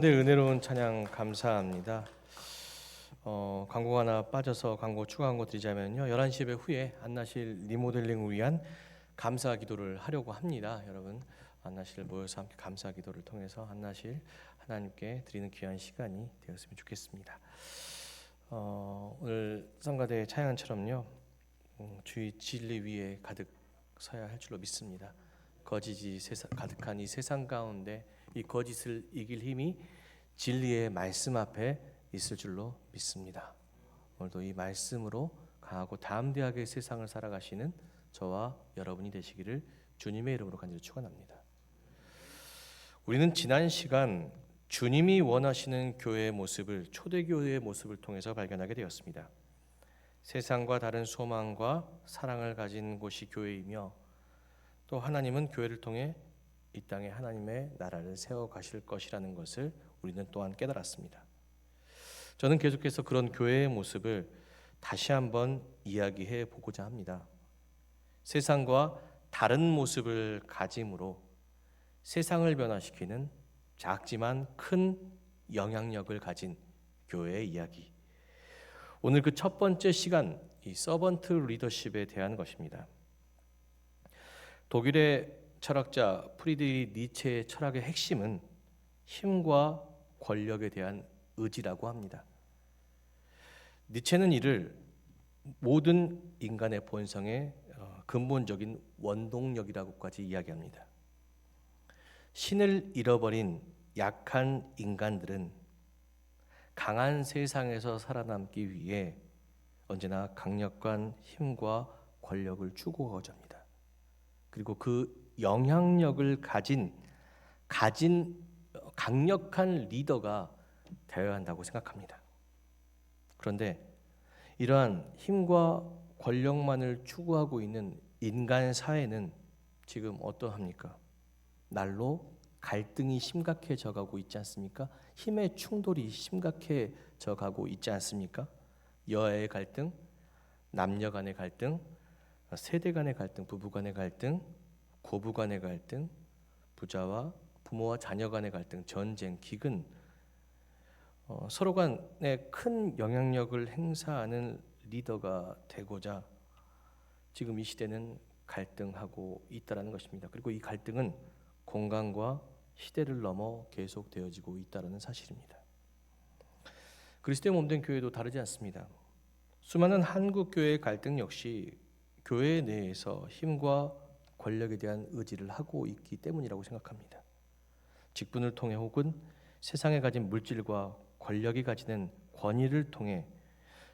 네, 은혜로운 찬양 감사합니다. 광고가 하나 빠져서 광고 추가 광고 드리자면요, 11시 예배 후에 안나실 리모델링을 위한 감사 기도를 하려고 합니다. 여러분 안나실 모여서 함께 감사 기도를 통해서 안나실 하나님께 드리는 귀한 시간이 되었으면 좋겠습니다. 오늘 성가대 찬양처럼요, 주의 진리 위에 가득 서야 할 줄로 믿습니다. 거짓이 가득한 이 세상 가운데 이 거짓을 이길 힘이 진리의 말씀 앞에 있을 줄로 믿습니다. 오늘도 이 말씀으로 강하고 담대하게 세상을 살아가시는 저와 여러분이 되시기를 주님의 이름으로 간절히 축원합니다. 우리는 지난 시간 주님이 원하시는 교회의 모습을, 초대교회의 모습을 통해서 발견하게 되었습니다. 세상과 다른 소망과 사랑을 가진 곳이 교회이며, 또 하나님은 교회를 통해 이 땅에 하나님의 나라를 세워 가실 것이라는 것을 우리는 또한 깨달았습니다. 저는 계속해서 그런 교회의 모습을 다시 한번 이야기해 보고자 합니다. 세상과 다른 모습을 가짐으로 세상을 변화시키는 작지만 큰 영향력을 가진 교회의 이야기. 오늘 그 첫 번째 시간, 이 서번트 리더십에 대한 것입니다. 독일의 철학자 프리드리히 니체의 철학의 핵심은 힘과 권력에 대한 의지라고 합니다. 니체는 이를 모든 인간의 본성의 근본적인 원동력이라고까지 이야기합니다. 신을 잃어버린 약한 인간들은 강한 세상에서 살아남기 위해 언제나 강력한 힘과 권력을 추구하고자 합니다. 그리고 그 영향력을 가진 강력한 리더가 되어야 한다고 생각합니다. 그런데 이러한 힘과 권력만을 추구하고 있는 인간 사회는 지금 어떠합니까? 날로 갈등이 심각해져 가고 있지 않습니까? 힘의 충돌이 심각해져 가고 있지 않습니까? 여야의 갈등, 남녀 간의 갈등, 세대 간의 갈등, 부부 간의 갈등, 고부 간의 갈등, 부모와 자녀 간의 갈등, 전쟁, 기근, 서로 간에 큰 영향력을 행사하는 리더가 되고자 지금 이 시대는 갈등하고 있다는 것입니다. 그리고 이 갈등은 공간과 시대를 넘어 계속되어지고 있다는 사실입니다. 그리스도의 몸된 교회도 다르지 않습니다. 수많은 한국 교회의 갈등 역시 교회 내에서 힘과 권력에 대한 의지를 하고 있기 때문이라고 생각합니다. 직분을 통해 혹은 세상에 가진 물질과 권력이 가지는 권위를 통해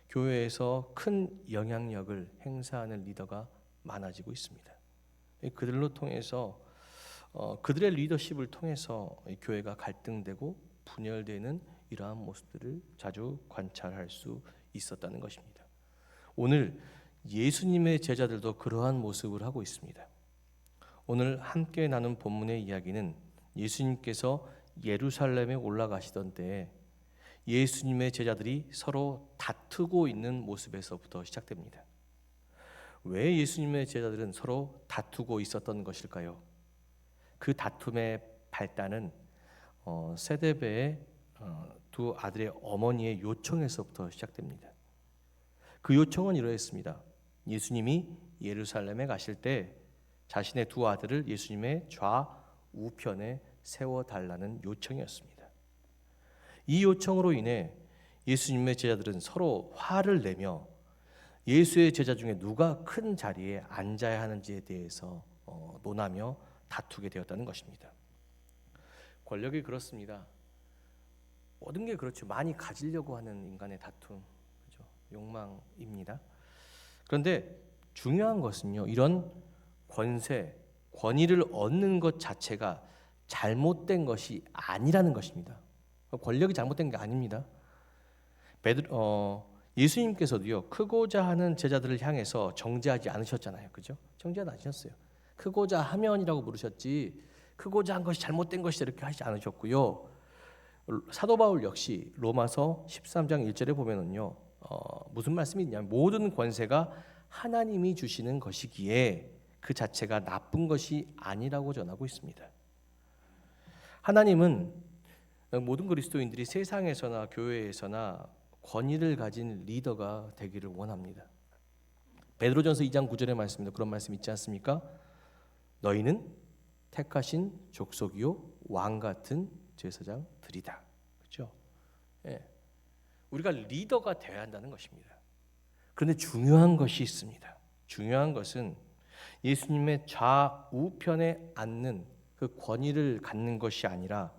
교회에서 큰 영향력을 행사하는 리더가 많아지고 있습니다. 그들로 통해서 그들의 리더십을 통해서 교회가 갈등되고 분열되는 이러한 모습들을 자주 관찰할 수 있었다는 것입니다. 오늘 예수님의 제자들도 그러한 모습을 하고 있습니다. 오늘 함께 나눈 본문의 이야기는 예수님께서 예루살렘에 올라가시던 때에 예수님의 제자들이 서로 다투고 있는 모습에서부터 시작됩니다. 왜 예수님의 제자들은 서로 다투고 있었던 것일까요? 그 다툼의 발단은 세데베의 두 아들의 어머니의 요청에서부터 시작됩니다. 그 요청은 이러했습니다. 예수님이 예루살렘에 가실 때 자신의 두 아들을 예수님의 좌우편에 세워달라는 요청이었습니다. 이 요청으로 인해 예수님의 제자들은 서로 화를 내며 예수의 제자 중에 누가 큰 자리에 앉아야 하는지에 대해서 논하며 다투게 되었다는 것입니다. 권력이 그렇습니다. 모든 게 그렇죠. 많이 가지려고 하는 인간의 다툼, 그죠? 욕망입니다. 그런데 중요한 것은요, 이런 권위를 얻는 것 자체가 잘못된 것이 아니라는 것입니다. 권력이 잘못된 게 아닙니다. 예수님께서도요, 크고자 하는 제자들을 향해서 정죄하지 않으셨잖아요, 그죠? 정죄하지 않으셨어요. 크고자 하면이라고 부르셨지, 크고자 한 것이 잘못된 것이다 이렇게 하시지 않으셨고요. 사도 바울 역시 로마서 13장 1절에 보면은요, 무슨 말씀이 있냐면 모든 권세가 하나님이 주시는 것이기에 그 자체가 나쁜 것이 아니라고 전하고 있습니다. 하나님은 모든 그리스도인들이 세상에서나 교회에서나 권위를 가진 리더가 되기를 원합니다. 베드로전서 2장 9절의 말씀입니다. 그런 말씀 있지 않습니까? 너희는 택하신 족속이요 왕 같은 제사장들이다. 그렇죠? 예. 우리가 리더가 되어야 한다는 것입니다. 그런데 중요한 것이 있습니다. 중요한 것은 예수님의 좌우편에 앉는 그 권위를 갖는 것이 아니라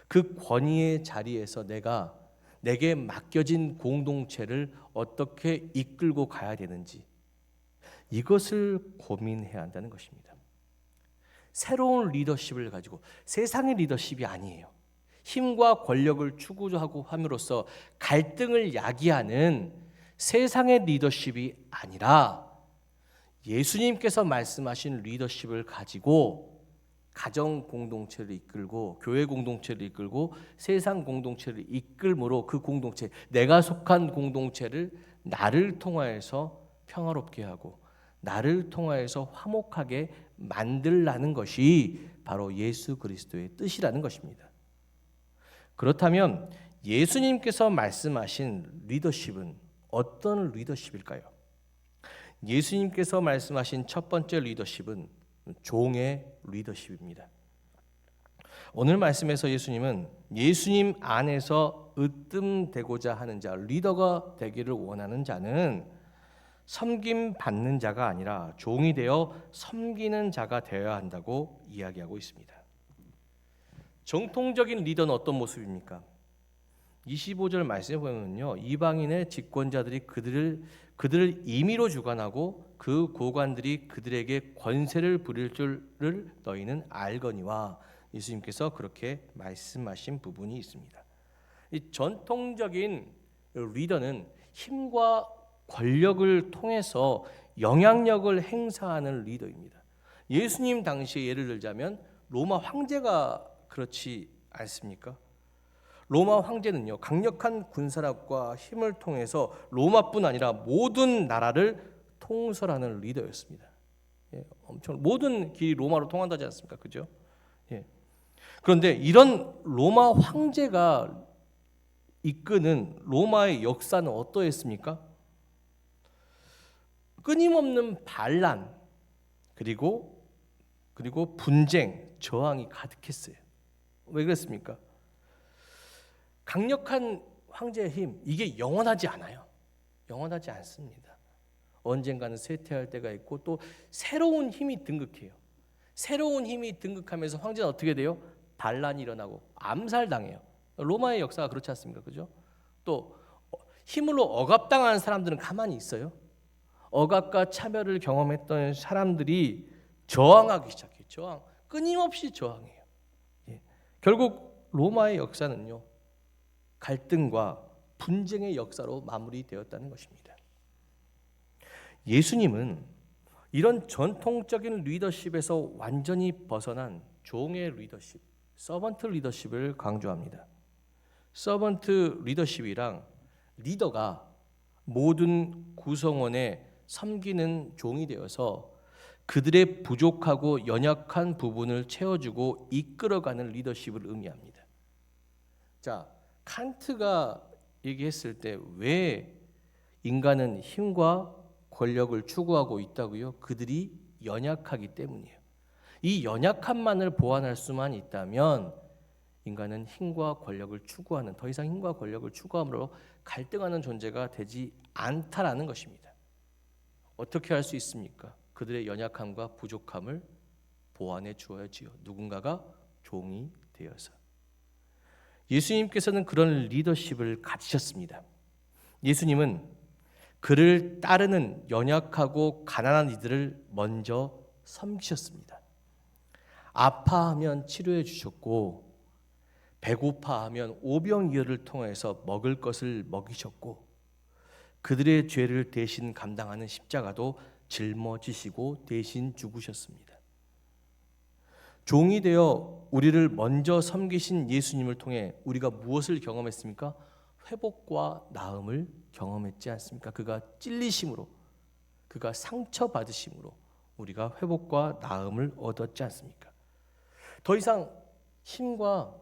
그 권위의 자리에서 내게 맡겨진 공동체를 어떻게 이끌고 가야 되는지 이것을 고민해야 한다는 것입니다. 새로운 리더십을 가지고 세상의 리더십이 아니에요. 힘과 권력을 추구하고 함으로써 갈등을 야기하는 세상의 리더십이 아니라 예수님께서 말씀하신 리더십을 가지고 가정 공동체를 이끌고 교회 공동체를 이끌고 세상 공동체를 이끌므로 그 공동체, 내가 속한 공동체를 나를 통하여서 평화롭게 하고 나를 통하여서 화목하게 만들라는 것이 바로 예수 그리스도의 뜻이라는 것입니다. 그렇다면 예수님께서 말씀하신 리더십은 어떤 리더십일까요? 예수님께서 말씀하신 첫 번째 리더십은 종의 리더십입니다. 오늘 말씀에서 예수님은 예수님 안에서 으뜸되고자 하는 자, 리더가 되기를 원하는 자는 섬김 받는 자가 아니라 종이 되어 섬기는 자가 되어야 한다고 이야기하고 있습니다. 정통적인 리더는 어떤 모습입니까? 25절 말씀에 보면요, 이방인의 집권자들이 그들을 임의로 주관하고 그 고관들이 그들에게 권세를 부릴 줄을 너희는 알거니와 예수님께서 그렇게 말씀하신 부분이 있습니다. 이 전통적인 리더는 힘과 권력을 통해서 영향력을 행사하는 리더입니다. 예수님 당시에 예를 들자면 로마 황제가 그렇지 않습니까? 로마 황제는요, 강력한 군사력과 힘을 통해서 로마뿐 아니라 모든 나라를 통솔하는 리더였습니다. 엄청 모든 길이 로마로 통한다지 않습니까? 그죠? 그런데 이런 로마 황제가 이끄는 로마의 역사는 어떠했습니까? 끊임없는 반란 그리고 분쟁, 저항이 가득했어요. 왜 그랬습니까? 강력한 황제의 힘, 이게 영원하지 않아요. 영원하지 않습니다. 언젠가는 쇠퇴할 때가 있고 또 새로운 힘이 등극해요. 새로운 힘이 등극하면서 황제는 어떻게 돼요? 반란이 일어나고 암살당해요. 로마의 역사가 그렇지 않습니까? 그죠? 또 힘으로 억압당하는 사람들은 가만히 있어요. 억압과 차별을 경험했던 사람들이 저항하기 시작해요. 저항, 끊임없이 저항해요. 결국 로마의 역사는요, 갈등과 분쟁의 역사로 마무리되었다는 것입니다. 예수님은 이런 전통적인 리더십에서 완전히 벗어난 종의 리더십, 서번트 리더십을 강조합니다. 서번트 리더십이랑 리더가 모든 구성원의 섬기는 종이 되어서 그들의 부족하고 연약한 부분을 채워주고 이끌어가는 리더십을 의미합니다. 자, 칸트가 얘기했을 때 왜 인간은 힘과 권력을 추구하고 있다고요? 그들이 연약하기 때문이에요. 이 연약함만을 보완할 수만 있다면 인간은 힘과 권력을 추구하는, 더 이상 힘과 권력을 추구함으로 갈등하는 존재가 되지 않다라는 것입니다. 어떻게 할 수 있습니까? 그들의 연약함과 부족함을 보완해 주어야지요. 누군가가 종이 되어서. 예수님께서는 그런 리더십을 가지셨습니다. 예수님은 그를 따르는 연약하고 가난한 이들을 먼저 섬기셨습니다. 아파하면 치료해 주셨고 배고파하면 오병이어를 통해서 먹을 것을 먹이셨고 그들의 죄를 대신 감당하는 십자가도 짊어지시고 대신 죽으셨습니다. 종이 되어 우리를 먼저 섬기신 예수님을 통해 우리가 무엇을 경험했습니까? 회복과 나음을 경험했지 않습니까? 그가 찔리심으로, 그가 상처받으심으로 우리가 회복과 나음을 얻었지 않습니까? 더 이상 힘과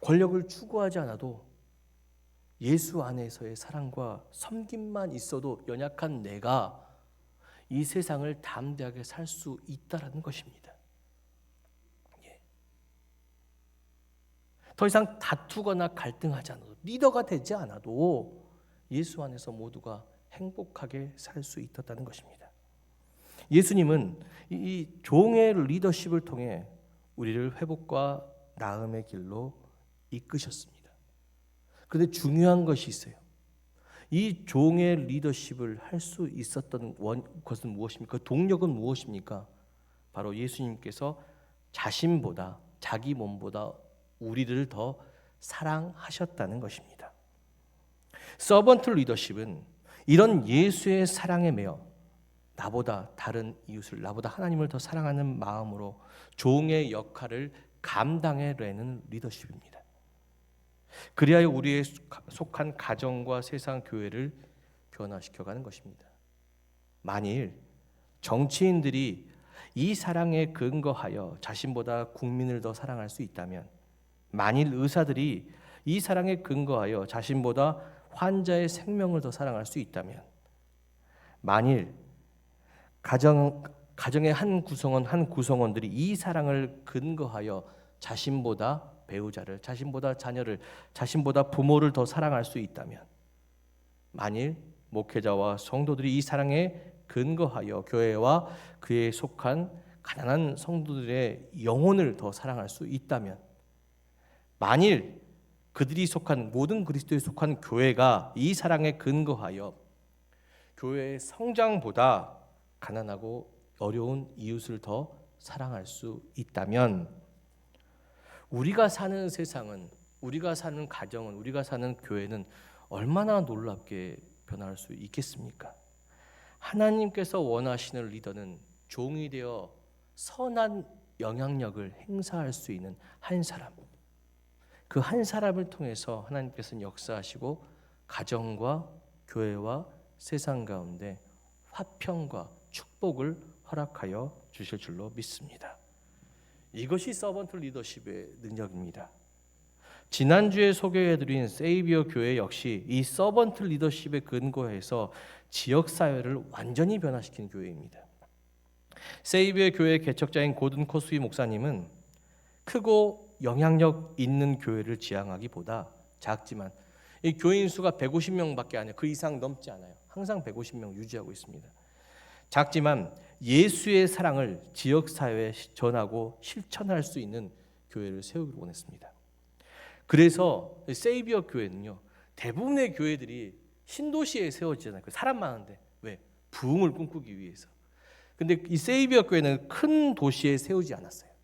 권력을 추구하지 않아도 예수 안에서의 사랑과 섬김만 있어도 연약한 내가 이 세상을 담대하게 살 수 있다라는 것입니다. 더 이상 다투거나 갈등하지 않아도, 리더가 되지 않아도 예수 안에서 모두가 행복하게 살 수 있었다는 것입니다. 예수님은 이 종의 리더십을 통해 우리를 회복과 나음의 길로 이끄셨습니다. 그런데 중요한 것이 있어요. 이 종의 리더십을 할 수 있었던 것은 무엇입니까? 그 동력은 무엇입니까? 바로 예수님께서 자신보다, 자기 몸보다 우리를 더 사랑하셨다는 것입니다. 서번트 리더십은 이런 예수의 사랑에 매여 나보다 다른 이웃을, 나보다 하나님을 더 사랑하는 마음으로 종의 역할을 감당해내는 리더십입니다. 그리하여 우리의 속한 가정과 세상 교회를 변화시켜가는 것입니다. 만일 정치인들이 이 사랑에 근거하여 자신보다 국민을 더 사랑할 수 있다면, 만일 의사들이 이 사랑에 근거하여 자신보다 환자의 생명을 더 사랑할 수 있다면, 만일 가정의 한 구성원들이 이 사랑을 근거하여 자신보다 배우자를, 자신보다 자녀를, 자신보다 부모를 더 사랑할 수 있다면, 만일 목회자와 성도들이 이 사랑에 근거하여 교회와 그에 속한 가난한 성도들의 영혼을 더 사랑할 수 있다면, 만일 그들이 속한 모든 그리스도에 속한 교회가 이 사랑에 근거하여 교회의 성장보다 가난하고 어려운 이웃을 더 사랑할 수 있다면, 우리가 사는 세상은, 우리가 사는 가정은, 우리가 사는 교회는 얼마나 놀랍게 변할 수 있겠습니까? 하나님께서 원하시는 리더는 종이 되어 선한 영향력을 행사할 수 있는 한 사람, 그 한 사람을 통해서 하나님께서는 역사하시고 가정과 교회와 세상 가운데 화평과 축복을 허락하여 주실 줄로 믿습니다. 이것이 서번트 리더십의 능력입니다. 지난주에 소개해드린 세이비어 교회 역시 이 서번트 리더십에 근거해서 지역사회를 완전히 변화시킨 교회입니다. 세이비어 교회 개척자인 고든 코스위 목사님은 크고 영향력 있는 교회를 지향하기보다 작지만, 이 교인 수가 150명밖에 안 해요. 그 이상 넘지 않아요. 항상 150명 유지하고 있습니다. 작지만 예수의 사랑을 지역사회에 전하고 실천할 수 있는 교회를 세우기를 원했습니다. 그래서 세이비어 교회는요, 대부분의 교회들이 신도시에 세워지잖아요. 사람 많은데. 왜? 부흥을 꿈꾸기 위해서. 근데 이 세이비어 교회는 큰 도시에 세우지 않았어요.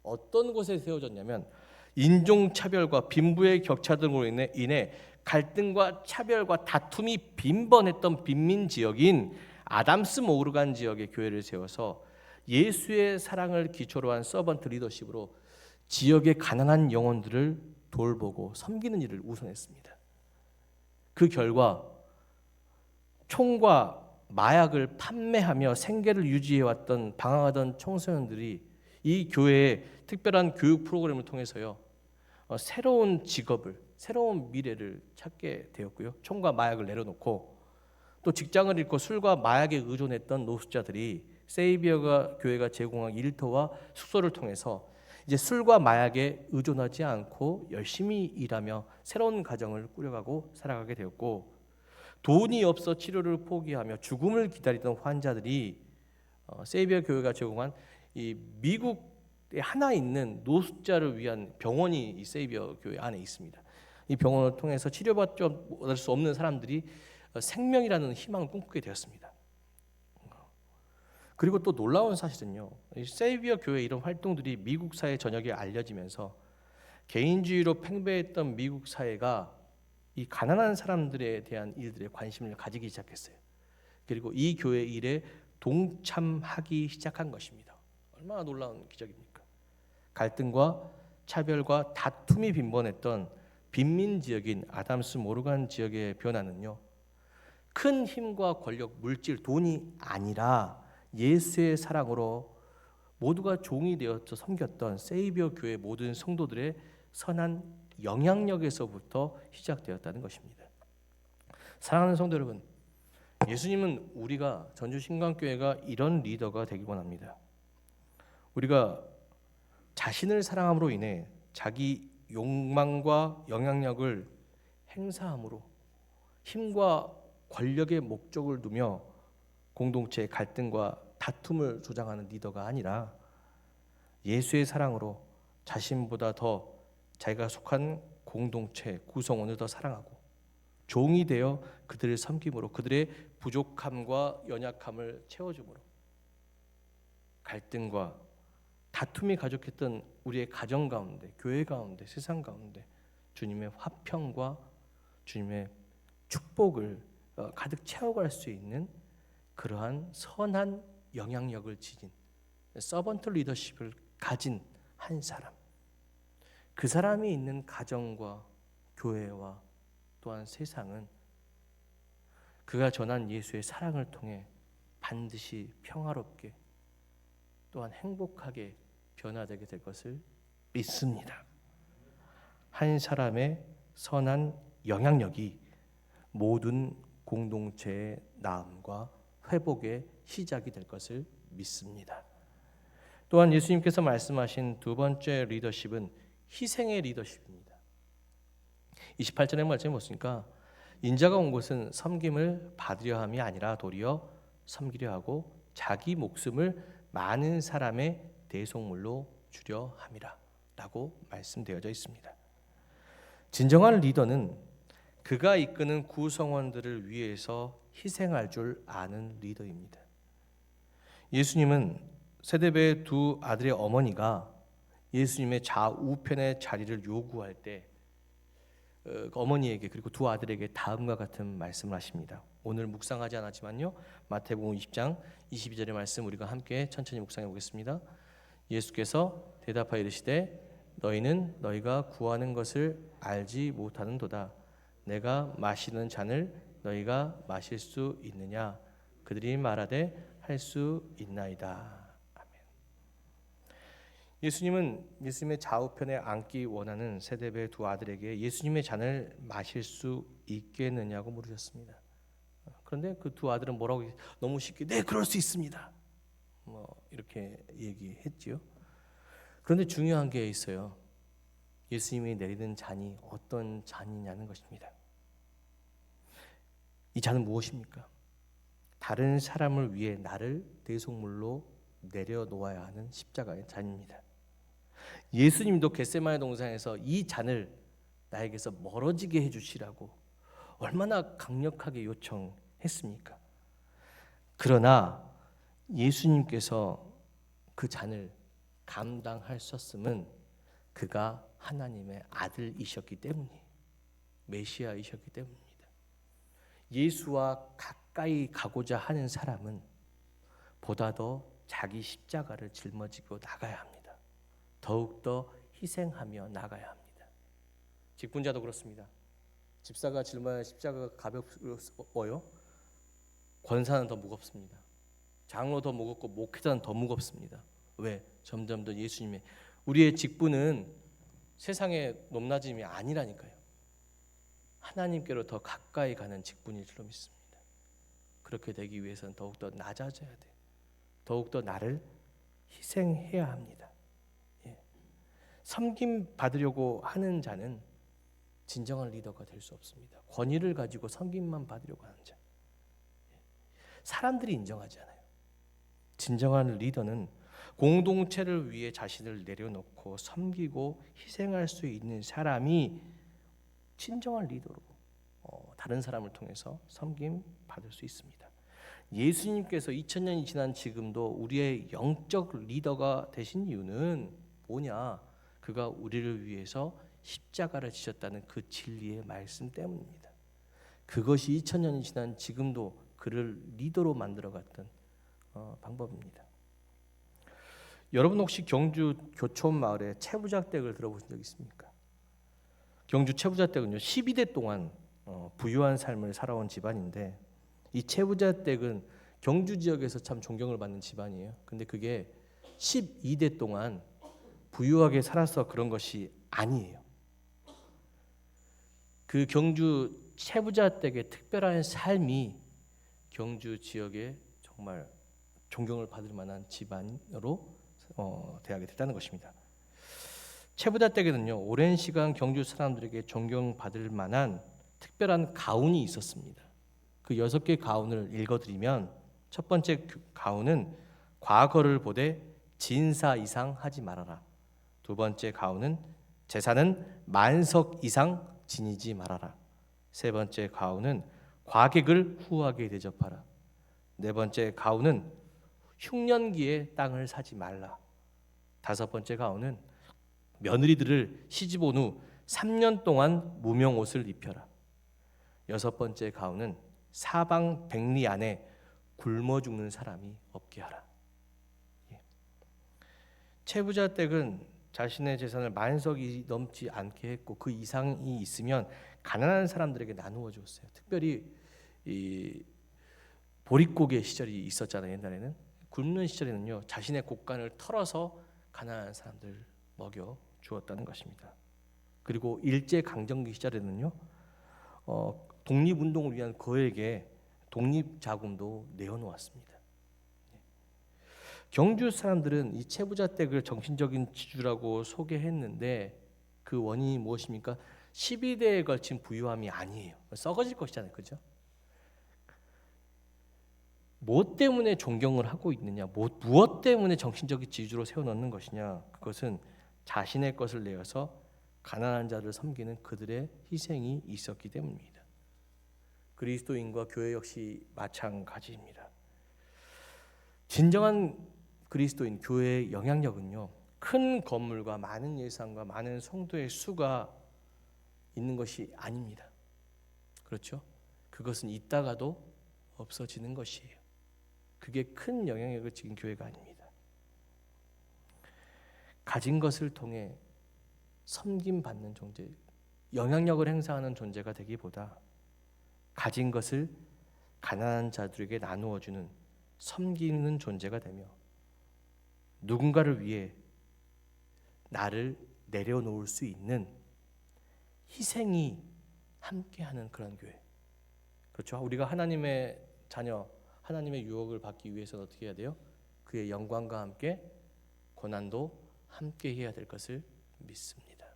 어떤 곳에 세워졌냐면, 인종차별과 빈부의 격차 등으로 인해 갈등과 차별과 다툼이 빈번했던 빈민 지역인 아담스 모르간 지역의 교회를 세워서 예수의 사랑을 기초로 한 서번트 리더십으로 지역의 가난한 영혼들을 돌보고 섬기는 일을 우선했습니다. 그 결과 총과 마약을 판매하며 생계를 유지해왔던 방황하던 청소년들이 이 교회의 특별한 교육 프로그램을 통해서요, 새로운 직업을, 새로운 미래를 찾게 되었고요. 총과 마약을 내려놓고 또 직장을 잃고 술과 마약에 의존했던 노숙자들이 세이비어 교회가 제공한 일터와 숙소를 통해서 이제 술과 마약에 의존하지 않고 열심히 일하며 새로운 가정을 꾸려가고 살아가게 되었고, 돈이 없어 치료를 포기하며 죽음을 기다리던 환자들이 세이비어 교회가 제공한 이 미국에 하나 있는 노숙자를 위한 병원이 이 세이비어 교회 안에 있습니다. 이 병원을 통해서 치료받을 수 없는 사람들이 생명이라는 희망을 꿈꾸게 되었습니다. 그리고 또 놀라운 사실은요, 이 세이비어 교회 이런 활동들이 미국 사회 전역에 알려지면서 개인주의로 팽배했던 미국 사회가 이 가난한 사람들에 대한 일들에 관심을 가지기 시작했어요. 그리고 이 교회 일에 동참하기 시작한 것입니다. 얼마나 놀라운 기적입니까? 갈등과 차별과 다툼이 빈번했던 빈민 지역인 아담스 모르간 지역의 변화는요, 큰 힘과 권력, 물질, 돈이 아니라 예수의 사랑으로 모두가 종이 되어서 섬겼던 세이비어 교회 모든 성도들의 선한 영향력에서부터 시작되었다는 것입니다. 사랑하는 성도 여러분, 예수님은 우리가 전주신광교회가 이런 리더가 되길 원합니다. 우리가 자신을 사랑함으로 인해 자기 욕망과 영향력을 행사함으로 힘과 권력의 목적을 두며 공동체의 갈등과 다툼을 조장하는 리더가 아니라 예수의 사랑으로 자신보다 더 자기가 속한 공동체 구성원을 더 사랑하고 종이 되어 그들을 섬김으로 그들의 부족함과 연약함을 채워줌으로 갈등과 다툼이 가득했던 우리의 가정 가운데, 교회 가운데, 세상 가운데 주님의 화평과 주님의 축복을 가득 채워갈 수 있는 그러한 선한 영향력을 지닌 서번트 리더십을 가진 한 사람, 그 사람이 있는 가정과 교회와 또한 세상은 그가 전한 예수의 사랑을 통해 반드시 평화롭게 또한 행복하게 변화되게 될 것을 믿습니다. 한 사람의 선한 영향력이 모든 공동체의 나음과 회복의 시작이 될 것을 믿습니다. 또한 예수님께서 말씀하신 두 번째 리더십은 희생의 리더십입니다. 28절의 말씀에 보니까 인자가 온 것은 섬김을 받으려 함이 아니라 도리어 섬기려 하고 자기 목숨을 많은 사람의 대속물로 주려 함이라 라고 말씀되어져 있습니다. 진정한 리더는 그가 이끄는 구성원들을 위해서 희생할 줄 아는 리더입니다. 예수님은 세대배의 두 아들의 어머니가 예수님의 좌우편의 자리를 요구할 때 어머니에게 그리고 두 아들에게 다음과 같은 말씀을 하십니다. 오늘 묵상하지 않았지만요, 마태복음 20장 22절의 말씀 우리가 함께 천천히 묵상해 보겠습니다. 예수께서 대답하여 이르시되 너희는 너희가 구하는 것을 알지 못하는도다. 내가 마시는 잔을 너희가 마실 수 있느냐? 그들이 말하되 할 수 있나이다. 예수님은 예수님의 좌우편에 앉기 원하는 세대배의 두 아들에게 예수님의 잔을 마실 수 있겠느냐고 물으셨습니다. 그런데 그 두 아들은 뭐라고 너무 쉽게 네 그럴 수 있습니다. 이렇게 얘기했지요. 그런데 중요한 게 있어요. 예수님이 내리는 잔이 어떤 잔이냐는 것입니다. 이 잔은 무엇입니까? 다른 사람을 위해 나를 대속물로 내려놓아야 하는 십자가의 잔입니다. 예수님도 겟세마네 동산에서 이 잔을 나에게서 멀어지게 해주시라고 얼마나 강력하게 요청했습니까? 그러나 예수님께서 그 잔을 감당하셨음은 그가 하나님의 아들이셨기 때문이에요. 메시아이셨기 때문입니다. 예수와 가까이 가고자 하는 사람은 보다 더 자기 십자가를 짊어지고 나가야 합니다. 더욱더 희생하며 나가야 합니다. 직분자도 그렇습니다. 집사가 짊어야 십자가가 가벼워요. 권사는 더 무겁습니다. 장로 더 무겁고 목회자는 더 무겁습니다. 왜? 점점 더 예수님의 우리의 직분은 세상의 높낮임이 아니라니까요. 하나님께로 더 가까이 가는 직분일 줄로 믿습니다. 그렇게 되기 위해서는 더욱더 낮아져야 돼요. 더욱더 나를 희생해야 합니다. 섬김 받으려고 하는 자는 진정한 리더가 될 수 없습니다. 권위를 가지고 섬김만 받으려고 하는 자. 사람들이 인정하지 않아요. 진정한 리더는 공동체를 위해 자신을 내려놓고 섬기고 희생할 수 있는 사람이 진정한 리더로 다른 사람을 통해서 섬김 받을 수 있습니다. 예수님께서 2000년이 지난 지금도 우리의 영적 리더가 되신 이유는 뭐냐? 그가 우리를 위해서 십자가를 지셨다는 그 진리의 말씀 때문입니다. 그것이 2000년이 지난 지금도 그를 리더로 만들어갔던 방법입니다. 여러분 혹시 경주 교촌 마을의 채부자댁을 들어보신 적 있습니까? 경주 채부자댁은요 12대 동안 부유한 삶을 살아온 집안인데 이 채부자댁은 경주 지역에서 참 존경을 받는 집안이에요. 근데 그게 12대 동안 부유하게 살아서 그런 것이 아니에요. 그 경주 채부자 댁의 특별한 삶이 경주 지역에 정말 존경을 받을 만한 집안으로 대하게 됐다는 것입니다. 채부자 댁에는요, 오랜 시간 경주 사람들에게 존경받을 만한 특별한 가훈이 있었습니다. 그 6개 가훈을 읽어드리면, 첫 번째 가훈은 과거를 보되 진사 이상 하지 말아라. 두 번째 가훈은 제사는 만석 이상 지니지 말아라. 세 번째 가훈은 과객을 후하게 대접하라. 네 번째 가훈은 흉년기에 땅을 사지 말라. 다섯 번째 가훈은 며느리들을 시집 온 후 3년 동안 무명 옷을 입혀라. 여섯 번째 가훈은 사방 백리 안에 굶어 죽는 사람이 없게 하라. 채부자 댁은 자신의 재산을 만석이 넘지 않게 했고, 그 이상이 있으면 가난한 사람들에게 나누어 줬어요. 특별히 이 보릿고개 시절이 있었잖아요. 옛날에는 굶는 시절에는요, 자신의 곡간을 털어서 가난한 사람들 먹여 주었다는 것입니다. 그리고 일제 강점기 시절에는요, 독립운동을 위한 거액의 독립 자금도 내어놓았습니다. 경주 사람들은 이 채부자 댁을 정신적인 지주라고 소개했는데, 그 원인이 무엇입니까? 12대에 걸친 부유함이 아니에요. 썩어질 것이잖아요, 그죠? 뭐 때문에 존경을 하고 있느냐, 무엇 때문에 정신적인 지주로 세워놓는 것이냐, 그것은 자신의 것을 내어서 가난한 자를 섬기는 그들의 희생이 있었기 때문입니다. 그리스도인과 교회 역시 마찬가지입니다. 진정한 그리스도인 교회의 영향력은요, 큰 건물과 많은 예산과 많은 성도의 수가 있는 것이 아닙니다. 그렇죠? 그것은 있다가도 없어지는 것이에요. 그게 큰 영향력을 지닌 교회가 아닙니다. 가진 것을 통해 섬김받는 존재, 영향력을 행사하는 존재가 되기보다 가진 것을 가난한 자들에게 나누어주는, 섬기는 존재가 되며 누군가를 위해 나를 내려놓을 수 있는 희생이 함께하는 그런 교회. 그렇죠? 우리가 하나님의 자녀, 하나님의 유혹을 받기 위해서는 어떻게 해야 돼요? 그의 영광과 함께 고난도 함께 해야 될 것을 믿습니다.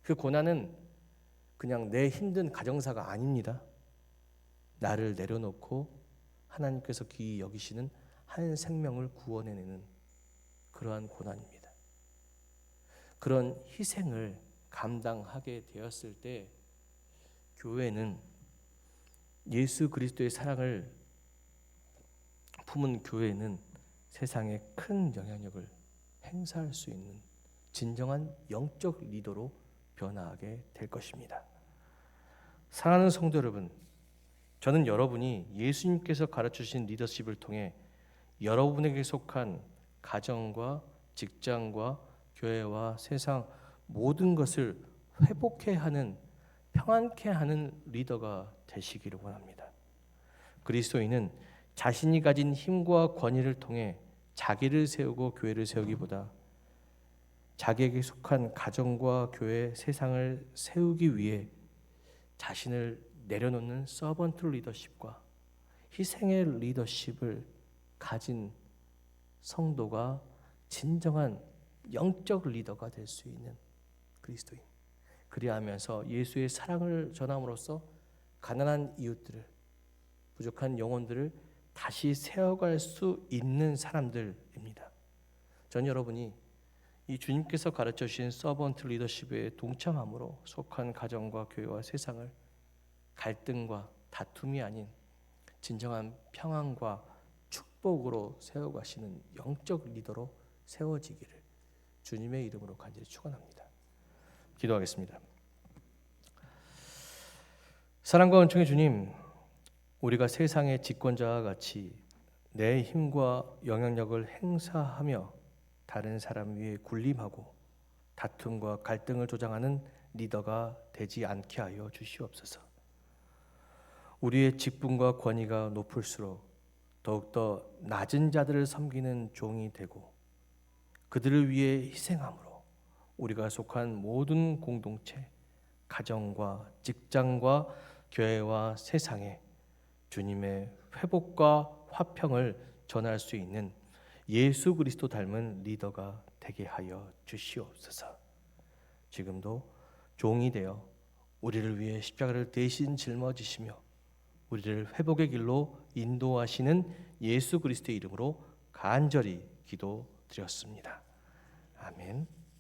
그 고난은 그냥 내 힘든 가정사가 아닙니다. 나를 내려놓고 하나님께서 귀히 여기시는 한 생명을 구원해내는 그러한 고난입니다. 그런 희생을 감당하게 되었을 때 교회는, 예수 그리스도의 사랑을 품은 교회는 세상에 큰 영향력을 행사할 수 있는 진정한 영적 리더로 변화하게 될 것입니다. 사랑하는 성도 여러분, 저는 여러분이 예수님께서 가르쳐주신 리더십을 통해 여러분에게 속한 가정과 직장과 교회와 세상 모든 것을 회복해 하는, 평안케 하는 리더가 되시기를 원합니다. 그리스도인은 자신이 가진 힘과 권위를 통해 자기를 세우고 교회를 세우기보다 자기에게 속한 가정과 교회, 세상을 세우기 위해 자신을 내려놓는 서번트 리더십과 희생의 리더십을 가진 성도가 진정한 영적 리더가 될 수 있는 그리스도인. 그리하면서 예수의 사랑을 전함으로써 가난한 이웃들을, 부족한 영혼들을 다시 세워갈 수 있는 사람들입니다. 전 여러분이 이 주님께서 가르쳐 주신 서번트 리더십에 동참함으로 속한 가정과 교회와 세상을 갈등과 다툼이 아닌 진정한 평안과 축복으로 세워가시는 영적 리더로 세워지기를 주님의 이름으로 간절히 축원합니다. 기도하겠습니다. 사랑과 은총의 주님, 우리가 세상의 집권자와 같이 내 힘과 영향력을 행사하며 다른 사람 위에 군림하고 다툼과 갈등을 조장하는 리더가 되지 않게 하여 주시옵소서. 우리의 직분과 권위가 높을수록 더욱더 낮은 자들을 섬기는 종이 되고 그들을 위해 희생함으로 우리가 속한 모든 공동체, 가정과 직장과 교회와 세상에 주님의 회복과 화평을 전할 수 있는 예수 그리스도 닮은 리더가 되게 하여 주시옵소서. 지금도 종이 되어 우리를 위해 십자가를 대신 짊어지시며 우리를 회복의 길로 인도하시는 예수 그리스도의 이름으로 간절히 기도드렸습니다. 아멘.